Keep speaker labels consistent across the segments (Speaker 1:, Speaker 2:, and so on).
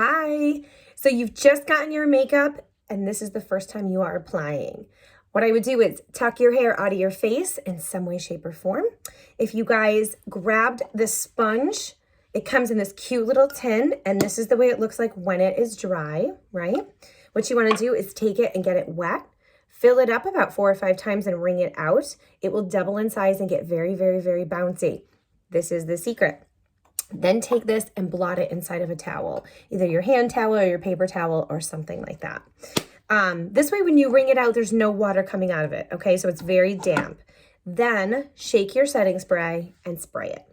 Speaker 1: Hi. So you've just gotten your makeup and this is the first time you are applying. What I would do is tuck your hair out of your face in some way, shape, or form. If you guys grabbed the sponge, it comes in this cute little tin, and this is the way it looks like when it is dry, right? What you want to do is take it and get it wet, fill it up about 4 or 5 times and wring it out. It will double in size and get very, very, very bouncy. This is the secret. Then take this and blot it inside of a towel, either your hand towel or your paper towel or something like that. This way, when you wring it out, there's no water coming out of it, okay? So it's very damp. Then shake your setting spray and spray it.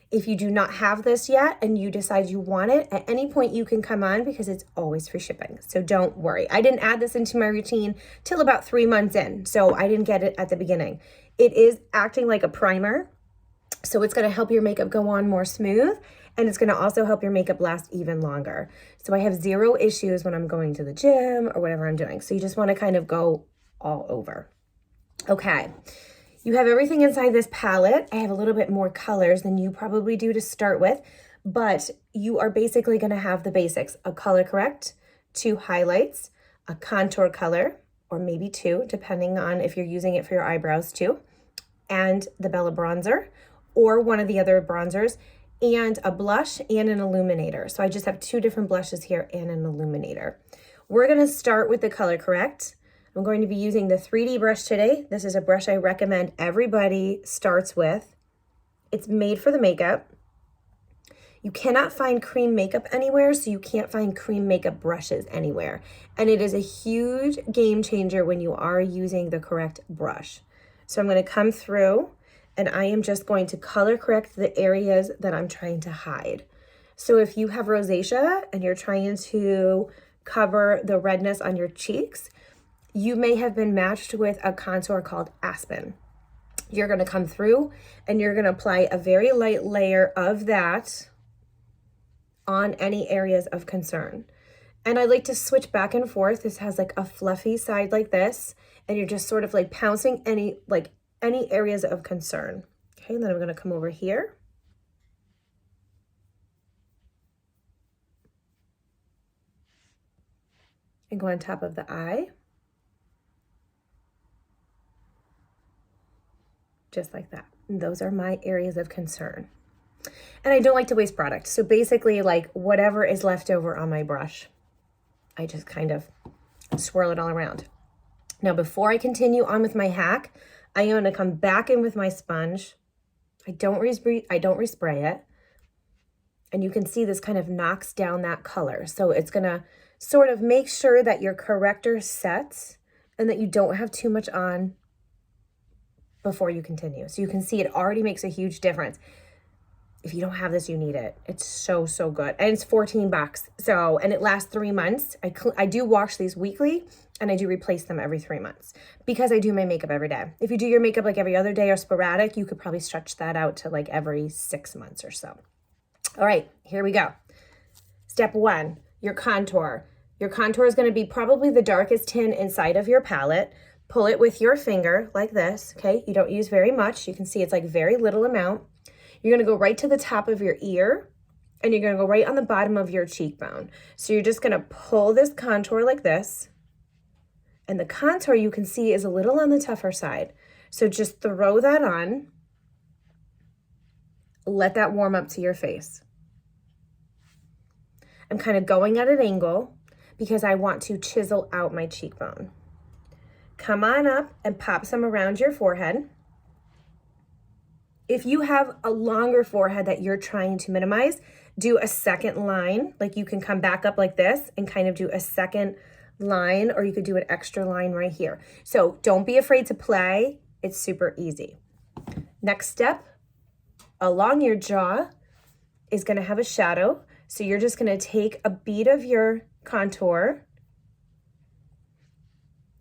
Speaker 1: If you do not have this yet and you decide you want it, at any point you can come on because it's always free shipping. So don't worry. I didn't add this into my routine till about 3 months in, so I didn't get it at the beginning. It is acting like a primer. So it's going to help your makeup go on more smooth, and it's going to also help your makeup last even longer. So I have 0 issues when I'm going to the gym or whatever I'm doing. So you just want to kind of go all over. Okay. You have everything inside this palette. I have a little bit more colors than you probably do to start with, but you are basically going to have the basics: a color correct, 2 highlights, a contour color, or maybe 2, depending on if you're using it for your eyebrows too, and the Bella bronzer, or one of the other bronzers, and a blush and an illuminator. So I just have 2 different blushes here and an illuminator. We're gonna start with the color correct. I'm going to be using the 3D brush today. This is a brush I recommend everybody starts with. It's made for the makeup. You cannot find cream makeup anywhere, so you can't find cream makeup brushes anywhere. And it is a huge game changer when you are using the correct brush. So I'm gonna come through and I am just going to color correct the areas that I'm trying to hide. So if you have rosacea and you're trying to cover the redness on your cheeks, you may have been matched with a contour called Aspen. You're gonna come through and you're gonna apply a very light layer of that on any areas of concern. And I like to switch back and forth. This has like a fluffy side like this, and you're just sort of like pouncing any areas of concern. Okay, and then I'm gonna come over here. And go on top of the eye. Just like that. And those are my areas of concern. And I don't like to waste product. So basically, like, whatever is left over on my brush, I just kind of swirl it all around. Now, before I continue on with my hack, I am gonna come back in with my sponge. I don't respray it. And you can see this kind of knocks down that color. So it's gonna sort of make sure that your corrector sets and that you don't have too much on before you continue. So you can see it already makes a huge difference. If you don't have this, you need it. It's so, so good. And it's 14 bucks. So, and it lasts 3 months. I do wash these weekly, and I do replace them every 3 months because I do my makeup every day. If you do your makeup like every other day or sporadic, you could probably stretch that out to like every 6 months or so. All right, here we go. Step 1, your contour. Your contour is going to be probably the darkest tin inside of your palette. Pull it with your finger like this, okay? You don't use very much. You can see it's like very little amount. You're gonna go right to the top of your ear, and you're gonna go right on the bottom of your cheekbone. So you're just gonna pull this contour like this, and the contour you can see is a little on the tougher side. So just throw that on, let that warm up to your face. I'm kind of going at an angle because I want to chisel out my cheekbone. Come on up and pop some around your forehead. If you have a longer forehead that you're trying to minimize, do a second line. Like, you can come back up like this and kind of do a second line, or you could do an extra line right here. So don't be afraid to play. It's super easy. Next step, along your jaw is gonna have a shadow. So you're just gonna take a bead of your contour,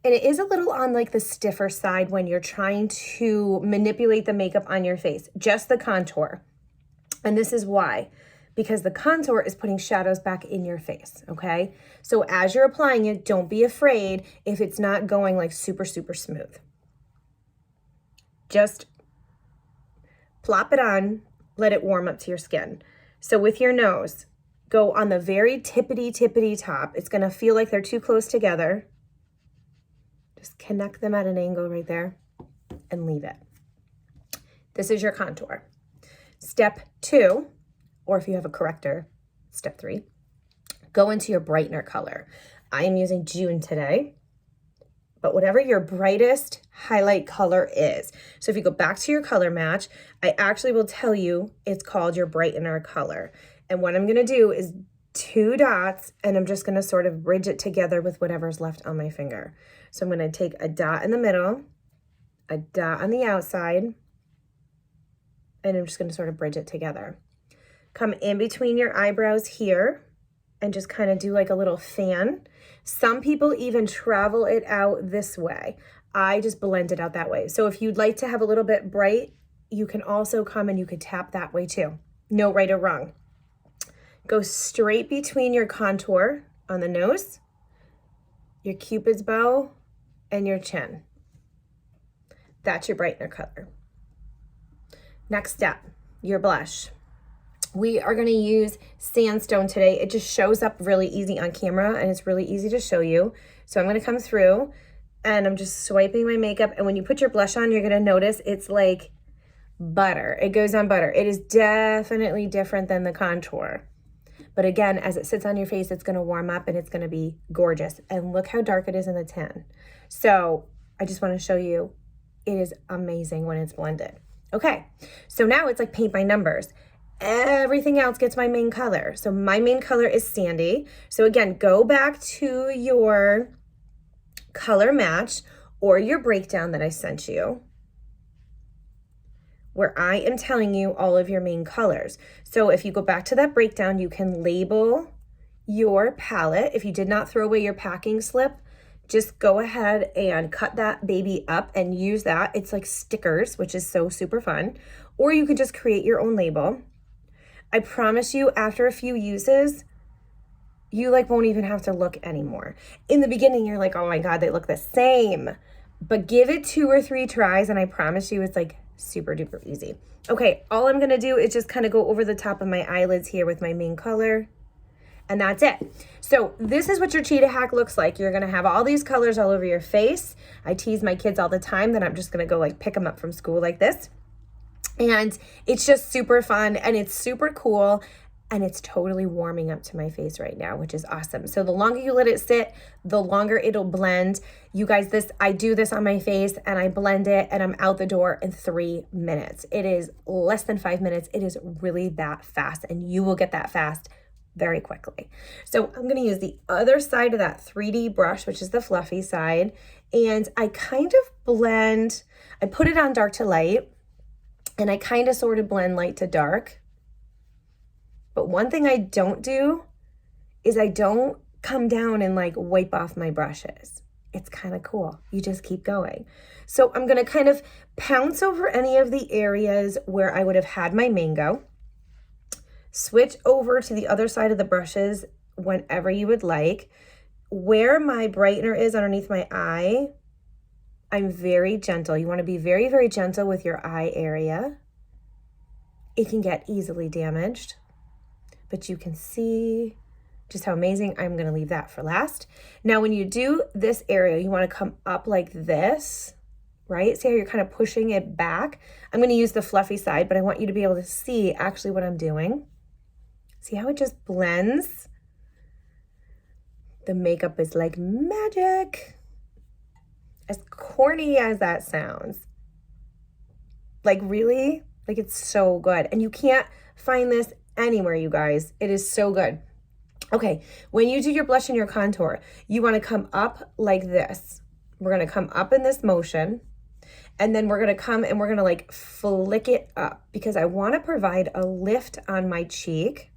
Speaker 1: and it is a little on like the stiffer side when you're trying to manipulate the makeup on your face, just the contour. And this is why, because the contour is putting shadows back in your face, okay? So as you're applying it, don't be afraid if it's not going like super, super smooth. Just plop it on, let it warm up to your skin. So with your nose, go on the very tippity top. It's gonna feel like they're too close together. Just connect them at an angle right there and leave it. This is your contour. Step 2, or if you have a corrector, step 3, go into your brightener color. I am using June today, but whatever your brightest highlight color is. So if you go back to your color match, I actually will tell you it's called your brightener color. And what I'm gonna do is 2 dots, and I'm just gonna sort of bridge it together with whatever's left on my finger. So I'm gonna take a dot in the middle, a dot on the outside, and I'm just gonna sort of bridge it together. Come in between your eyebrows here and just kind of do like a little fan. Some people even travel it out this way. I just blend it out that way. So if you'd like to have a little bit bright, you can also come and you could tap that way too. No right or wrong. Go straight between your contour on the nose, your Cupid's bow, and your chin. That's your brightener color. Next step, your blush. We are going to use Sandstone today. It just shows up really easy on camera and it's really easy to show you. So I'm going to come through and I'm just swiping my makeup. And when you put your blush on, you're going to notice it's like butter. It goes on butter. It is definitely different than the contour. But again, as it sits on your face, it's going to warm up and it's going to be gorgeous. And look how dark it is in the tin. So I just want to show you, it is amazing when it's blended. Okay, so now it's like paint by numbers. Everything else gets my main color. So my main color is Sandy. So again, go back to your color match or your breakdown that I sent you, where I am telling you all of your main colors. So if you go back to that breakdown, you can label your palette. If you did not throw away your packing slip, just go ahead and cut that baby up and use that. It's like stickers, which is so super fun. Or you can just create your own label. I promise you, after a few uses, you like won't even have to look anymore. In the beginning, you're like, oh my God, they look the same. But give it 2 or 3 tries and I promise you it's like super duper easy. Okay, all I'm gonna do is just kind of go over the top of my eyelids here with my main color. And that's it. So this is what your cheetah hack looks like. You're gonna have all these colors all over your face. I tease my kids all the time that I'm just gonna go like pick them up from school like this. And it's just super fun and it's super cool and it's totally warming up to my face right now, which is awesome. So the longer you let it sit, the longer it'll blend. You guys, I do this on my face and I blend it and I'm out the door in 3 minutes. It is less than 5 minutes. It is really that fast and you will get that fast very quickly. So I'm going to use the other side of that 3D brush, which is the fluffy side. And I kind of blend, I put it on dark to light and I kind of sort of blend light to dark. But one thing I don't do is I don't come down and like wipe off my brushes. It's kind of cool. You just keep going. So I'm going to kind of pounce over any of the areas where I would have had my mango. Switch over to the other side of the brushes whenever you would like. Where my brightener is underneath my eye, I'm very gentle. You want to be very, very gentle with your eye area. It can get easily damaged, but you can see just how amazing. I'm going to leave that for last. Now, when you do this area, you want to come up like this, right? See how you're kind of pushing it back? I'm going to use the fluffy side, but I want you to be able to see actually what I'm doing. See how it just blends? The makeup is like magic. As corny as that sounds. Like really? Like it's so good. And you can't find this anywhere, you guys. It is so good. Okay, when you do your blush and your contour, you want to come up like this. We're going to come up in this motion. And then we're going to come and we're going to like flick it up because I want to provide a lift on my cheek.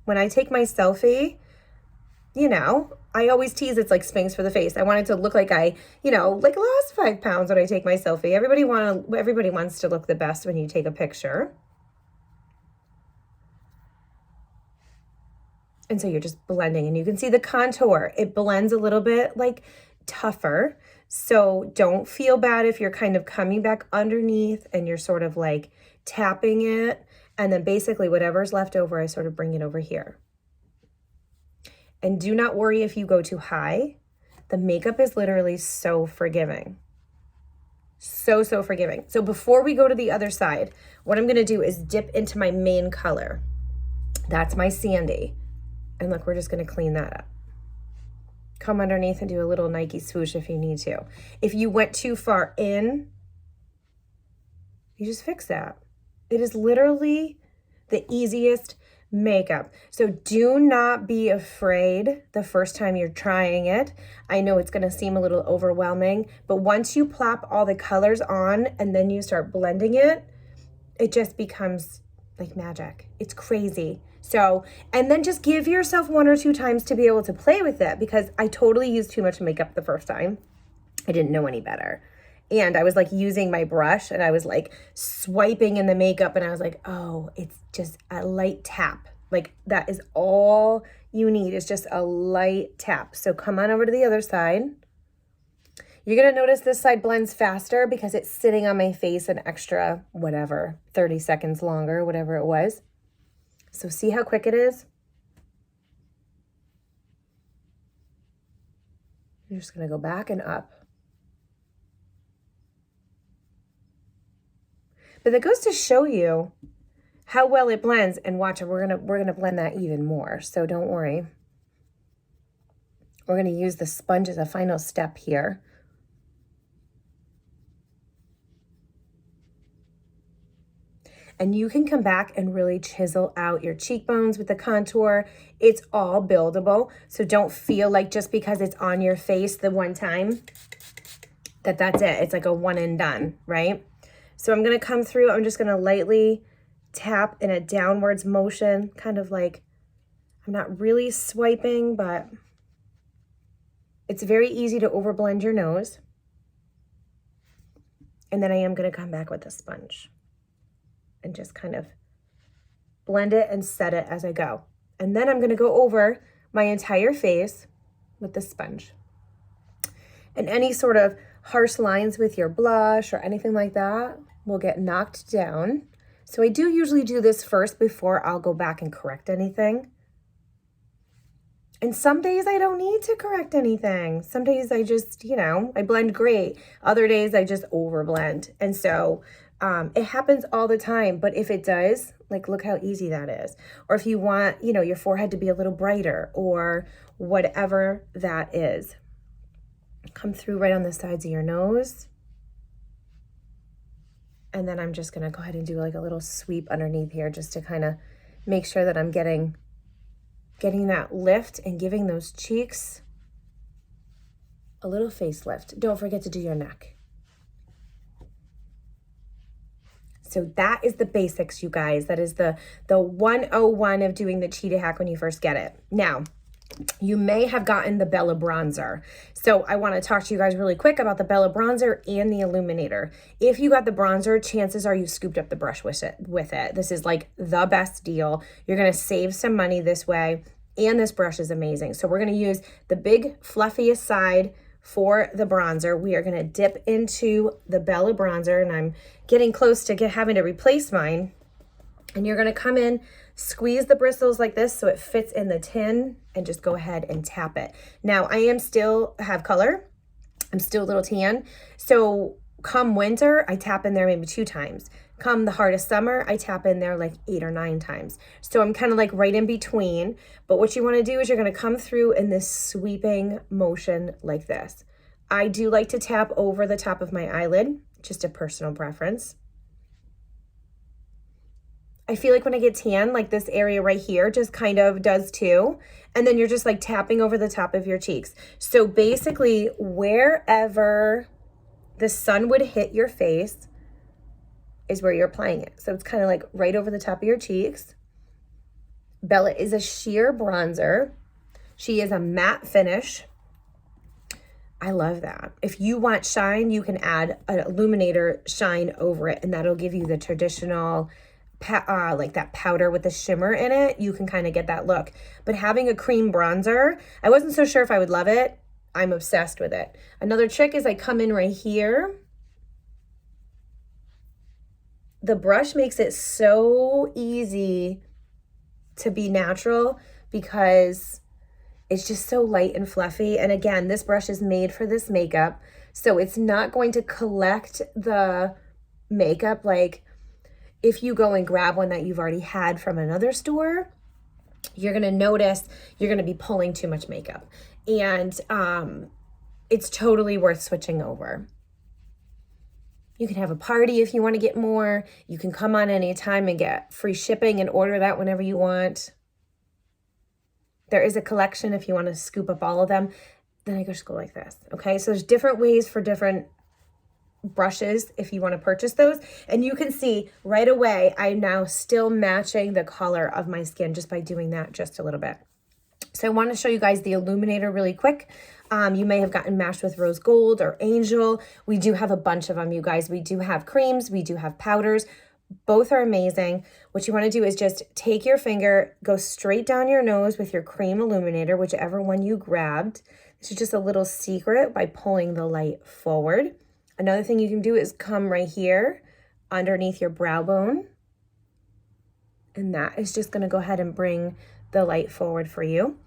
Speaker 1: When I take my selfie, you know, I always tease it's like Spanx for the face. I want it to look like I, you know, like lost 5 pounds when I take my selfie. Everybody wants to look the best when you take a picture. And so you're just blending and you can see the contour. It blends a little bit like tougher. So don't feel bad if you're kind of coming back underneath and you're sort of like tapping it And then basically whatever's left over, I sort of bring it over here. And do not worry if you go too high. The makeup is literally so forgiving. So forgiving. So before we go to the other side, what I'm gonna do is dip into my main color. That's my Sandy. And look, we're just gonna clean that up. Come underneath and do a little Nike swoosh if you need to. If you went too far in, you just fix that. It is literally the easiest makeup. So do not be afraid the first time you're trying it. I know it's going to seem a little overwhelming, but once you plop all the colors on and then you start blending it, it just becomes like magic. It's crazy. So, and then just give yourself 1 or 2 times to be able to play with it, because I totally used too much makeup the first time. I didn't know any better. And I was like using my brush and I was like swiping in the makeup and I was like, oh, it's just a light tap. Like that is all you need, is just a light tap. So come on over to the other side. You're gonna notice this side blends faster because it's sitting on my face an extra, whatever, 30 seconds longer, whatever it was. So see how quick it is? You're just gonna go back and up. But that goes to show you how well it blends. And watch it, we're gonna blend that even more. So don't worry. We're gonna use the sponge as a final step here. And you can come back and really chisel out your cheekbones with the contour. It's all buildable. So don't feel like just because it's on your face the one time that's it. It's like a one and done, right? So I'm gonna come through, I'm just gonna lightly tap in a downwards motion, kind of like, I'm not really swiping, but it's very easy to overblend your nose. And then I am gonna come back with a sponge and just kind of blend it and set it as I go. And then I'm gonna go over my entire face with the sponge. And any sort of harsh lines with your blush or anything like that will get knocked down. So I do usually do this first before I'll go back and correct anything. And some days I don't need to correct anything. Some days I just, I blend great. Other days I just overblend. And so it happens all the time. But if it does, like, look how easy that is. Or if you want, your forehead to be a little brighter or whatever that is. Come through right on the sides of your nose. And then I'm just gonna go ahead and do like a little sweep underneath here just to kind of make sure that I'm getting that lift and giving those cheeks a little facelift. Don't forget to do your neck. So that is the basics, you guys. That is the 101 of doing the cheetah hack when you first get it. Now, you may have gotten the Bella bronzer. So I want to talk to you guys really quick about the Bella bronzer and the illuminator. If you got the bronzer, chances are you scooped up the brush with it. This is like the best deal. You're going to save some money this way. And this brush is amazing. So we're going to use the big fluffiest side for the bronzer. We are going to dip into the Bella bronzer, and I'm getting close to having to replace mine. And you're going to come in, squeeze the bristles like this so it fits in the tin, and just go ahead and tap it. Now, I still have color. I'm still a little tan. So come winter, I tap in there maybe 2 times. Come the heart of summer, I tap in there like 8 or 9 times. So I'm kind of like right in between. But what you want to do is you're going to come through in this sweeping motion like this. I do like to tap over the top of my eyelid, just a personal preference. I feel like when I get tan, like this area right here just kind of does too. And then you're just like tapping over the top of your cheeks. So basically wherever the sun would hit your face is where you're applying it. So it's kind of like right over the top of your cheeks. Bella is a sheer bronzer. She is a matte finish. I love that. If you want shine, you can add an illuminator shine over it, and that'll give you the traditional like that powder with the shimmer in it. You can kind of get that look. But having a cream bronzer, I wasn't so sure if I would love it. I'm obsessed with it. Another trick is I come in right here the brush makes it so easy to be natural because it's just so light and fluffy. And again, this brush is made for this makeup, so it's not going to collect the makeup. Like if you go and grab one that you've already had from another store, you're gonna notice you're gonna be pulling too much makeup. And it's totally worth switching over. You can have a party if you want to get more. You can come on anytime and get free shipping and order that whenever you want. There is a collection if you want to scoop up all of them. Then I just go like this, okay? So there's different ways for different brushes if you want to purchase those. And you can see right away, I'm now still matching the color of my skin just by doing that just a little bit. So I want to show you guys the illuminator really quick. You may have gotten matched with rose gold or angel. We do have a bunch of them, you guys. We do have creams, we do have powders. Both are amazing. What you want to do is just take your finger, go straight down your nose with your cream illuminator, whichever one you grabbed. This is just a little secret by pulling the light forward. Another thing you can do is come right here underneath your brow bone. And that is just going to go ahead and bring the light forward for you.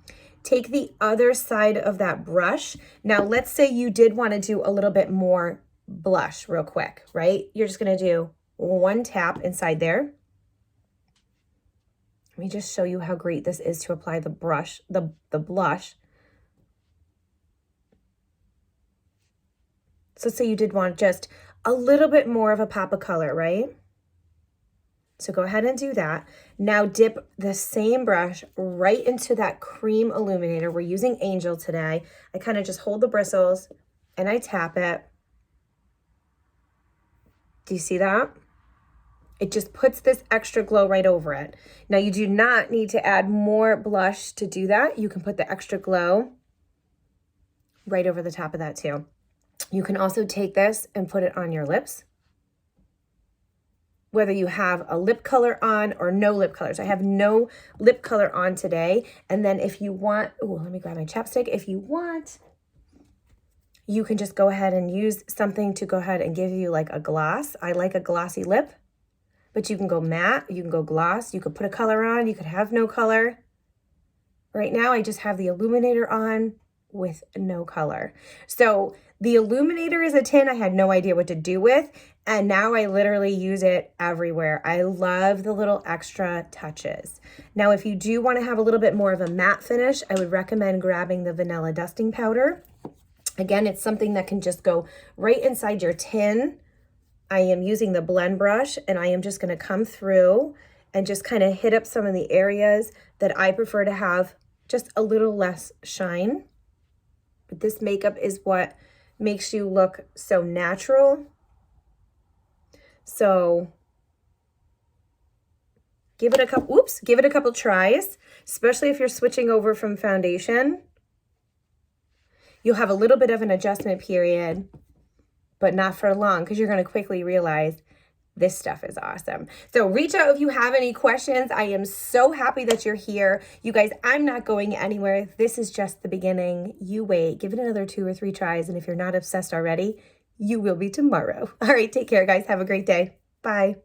Speaker 1: Take the other side of that brush. Now, let's say you did want to do a little bit more blush real quick, right? You're just going to do one tap inside there. Let me just show you how great this is to apply the brush, the blush. So say you did want just a little bit more of a pop of color, right? So go ahead and do that. Now dip the same brush right into that cream illuminator. We're using Angel today. I kind of just hold the bristles and I tap it. Do you see that? It just puts this extra glow right over it. Now you do not need to add more blush to do that. You can put the extra glow right over the top of that too. You can also take this and put it on your lips, whether you have a lip color on or no lip colors. I have no lip color on today. And then if you want, oh, let me grab my chapstick. If you want, you can just go ahead and use something to go ahead and give you like a gloss. I like a glossy lip, but you can go matte, you can go gloss, you could put a color on, you could have no color. Right now, I just have the illuminator on with no color. So the illuminator is a tin I had no idea what to do with, and now I literally use it everywhere. I love the little extra touches. Now, if you do want to have a little bit more of a matte finish, I would recommend grabbing the vanilla dusting powder. Again, it's something that can just go right inside your tin. I am using the blend brush, and I am just going to come through and just kind of hit up some of the areas that I prefer to have just a little less shine. But this makeup is what makes you look so natural. So give it a couple tries, especially if you're switching over from foundation. You'll have a little bit of an adjustment period, but not for long, because you're going to quickly realize this stuff is awesome. So reach out if you have any questions. I am so happy that you're here. You guys, I'm not going anywhere. This is just the beginning. You wait, give it another 2 or 3 tries. And if you're not obsessed already, you will be tomorrow. All right, take care, guys. Have a great day. Bye.